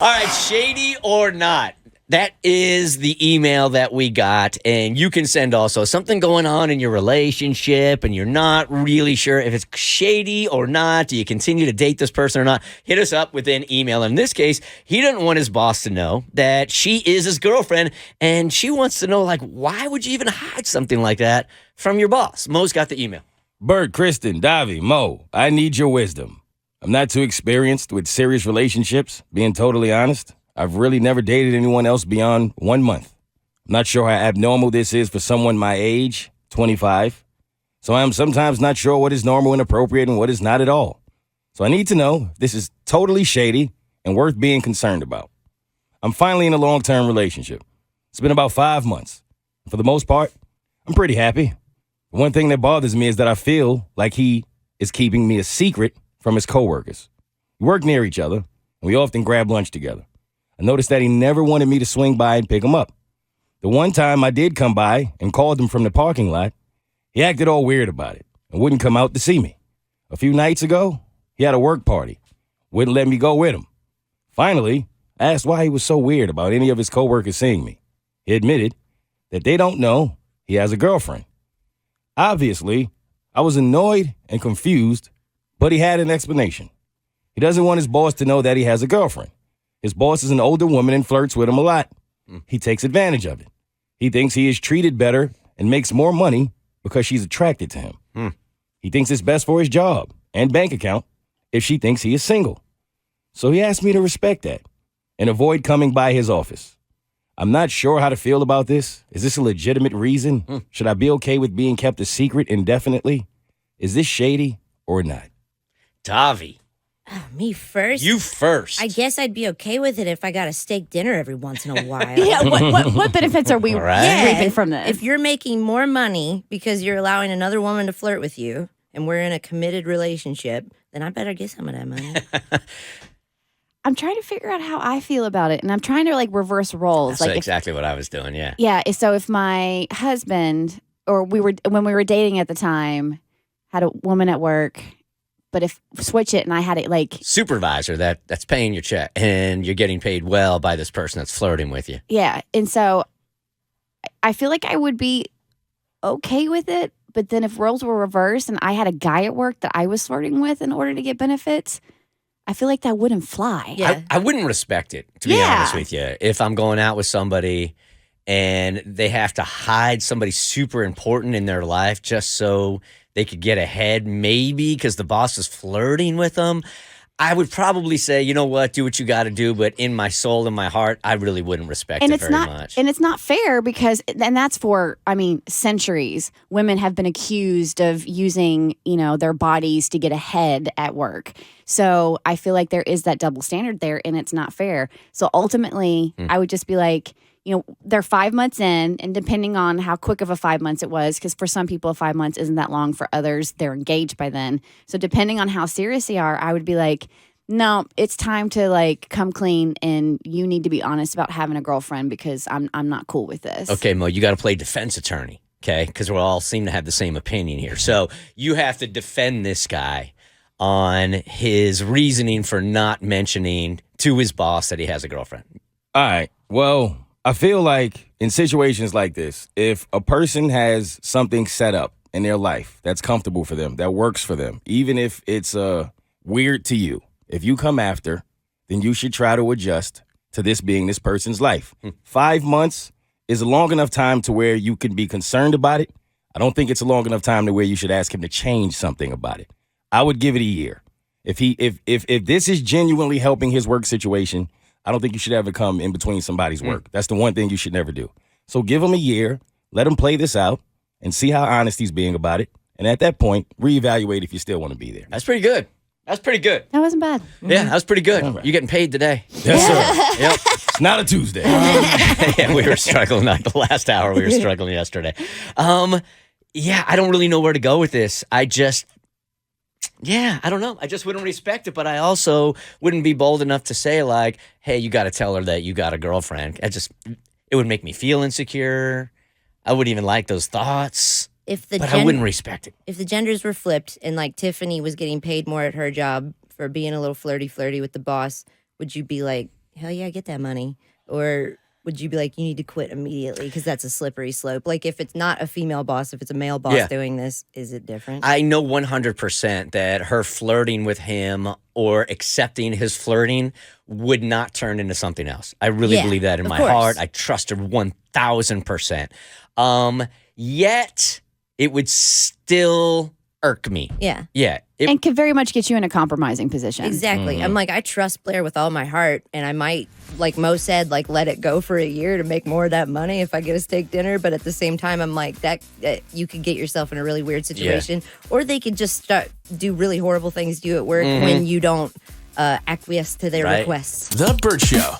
All right, shady or not? That is the email that we got, and you can send also something going on in your relationship and you're not really sure if it's shady or not. Do you continue to date this person or not? Hit us up with an email. In this case, he doesn't want his boss to know that she is his girlfriend, and she wants to know, like, why would you even hide something like that from your boss? Mo's got the email. Bert, Kristen, Davi, Mo, I need your wisdom. I'm not too experienced with serious relationships, being totally honest. I've really never dated anyone else beyond 1 month. I'm not sure how abnormal this is for someone my age, 25. So I'm sometimes not sure what is normal and appropriate and what is not at all. So I need to know if this is totally shady and worth being concerned about. I'm finally in a long-term relationship. It's been about 5 months. For the most part, I'm pretty happy. One thing that bothers me is that I feel like he is keeping me a secret from his coworkers. We work near each other, and we often grab lunch together. I noticed that he never wanted me to swing by and pick him up. The one time I did come by and called him from the parking lot, he acted all weird about it and wouldn't come out to see me. A few nights ago, he had a work party. Wouldn't let me go with him. Finally, I asked why he was so weird about any of his coworkers seeing me. He admitted that they don't know he has a girlfriend. Obviously, I was annoyed and confused, but he had an explanation. He doesn't want his boss to know that he has a girlfriend. His boss is an older woman and flirts with him a lot. He takes advantage of it. He thinks he is treated better and makes more money because she's attracted to him. He thinks it's best for his job and bank account if she thinks he is single. So he asked me to respect that and avoid coming by his office. I'm not sure how to feel about this. Is this a legitimate reason? Should I be okay with being kept a secret indefinitely? Is this shady or not? Davi. Me first? You first. I guess I'd be okay with it if I got a steak dinner every once in a while. Yeah, what benefits are we reaping from this? If you're making more money because you're allowing another woman to flirt with you and we're in a committed relationship, then I better get some of that money. I'm trying to figure out how I feel about it, and I'm trying to reverse roles. That's exactly what I was doing, yeah. Yeah, so if my husband, or when we were dating at the time, had a woman at work, but if switch it and I had it supervisor that's paying your check and you're getting paid well by this person that's flirting with you. Yeah. And so I feel like I would be okay with it. But then if roles were reversed and I had a guy at work that I was flirting with in order to get benefits, I feel like that wouldn't fly. Yeah. I wouldn't respect it, to be honest with you. If I'm going out with somebody and they have to hide somebody super important in their life just so they could get ahead, maybe because the boss is flirting with them, I would probably say, you know what, do what you got to do. But in my soul, in my heart, I really wouldn't respect it very much. And it's not fair because, and that's for, centuries. Women have been accused of using, their bodies to get ahead at work. So I feel like there is that double standard there, and it's not fair. So ultimately, I would just be like, they're 5 months in, and depending on how quick of a 5 months it was, because for some people, 5 months isn't that long. For others, they're engaged by then. So depending on how serious they are, I would be like, no, it's time to come clean, and you need to be honest about having a girlfriend because I'm not cool with this. Okay, Mo, you got to play defense attorney, okay? Because we all seem to have the same opinion here. So you have to defend this guy on his reasoning for not mentioning to his boss that he has a girlfriend. All right, well, I feel like in situations like this, if a person has something set up in their life that's comfortable for them, that works for them, even if it's weird to you, if you come after, then you should try to adjust to this being this person's life. 5 months is a long enough time to where you can be concerned about it. I don't think it's a long enough time to where you should ask him to change something about it. I would give it a year. If this is genuinely helping his work situation, I don't think you should ever come in between somebody's work. That's the one thing you should never do. So give him a year, let him play this out, and see how honest he's being about it. And at that point, reevaluate if you still want to be there. That's pretty good. That's pretty good. That wasn't bad. Yeah, that was pretty good. Right. You're getting paid today. Yes, sir. Yep. It's not a Tuesday. Yeah, we were struggling. Not the last hour. We were struggling yesterday. Yeah, I don't really know where to go with this. I don't know. I just wouldn't respect it, but I also wouldn't be bold enough to say hey, you got to tell her that you got a girlfriend. It would make me feel insecure. I wouldn't even like those thoughts. I wouldn't respect it. If the genders were flipped and Tiffany was getting paid more at her job for being a little flirty with the boss, would you be like, hell yeah, get that money? Or would you be like, you need to quit immediately because that's a slippery slope? Like if it's not a female boss, if it's a male boss doing this, is it different? I know 100% that her flirting with him or accepting his flirting would not turn into something else. I really believe that in my heart. I trust her 1,000%. Yet it would still irk me. Yeah. Yeah. And could very much get you in a compromising position. Exactly. I'm like, I trust Blair with all my heart, and I might, like Mo said, like let it go for a year to make more of that money if I get a steak dinner. But at the same time, I'm like, that you could get yourself in a really weird situation, or they could just do really horrible things to you at work when you don't acquiesce to their requests. The Bert Show.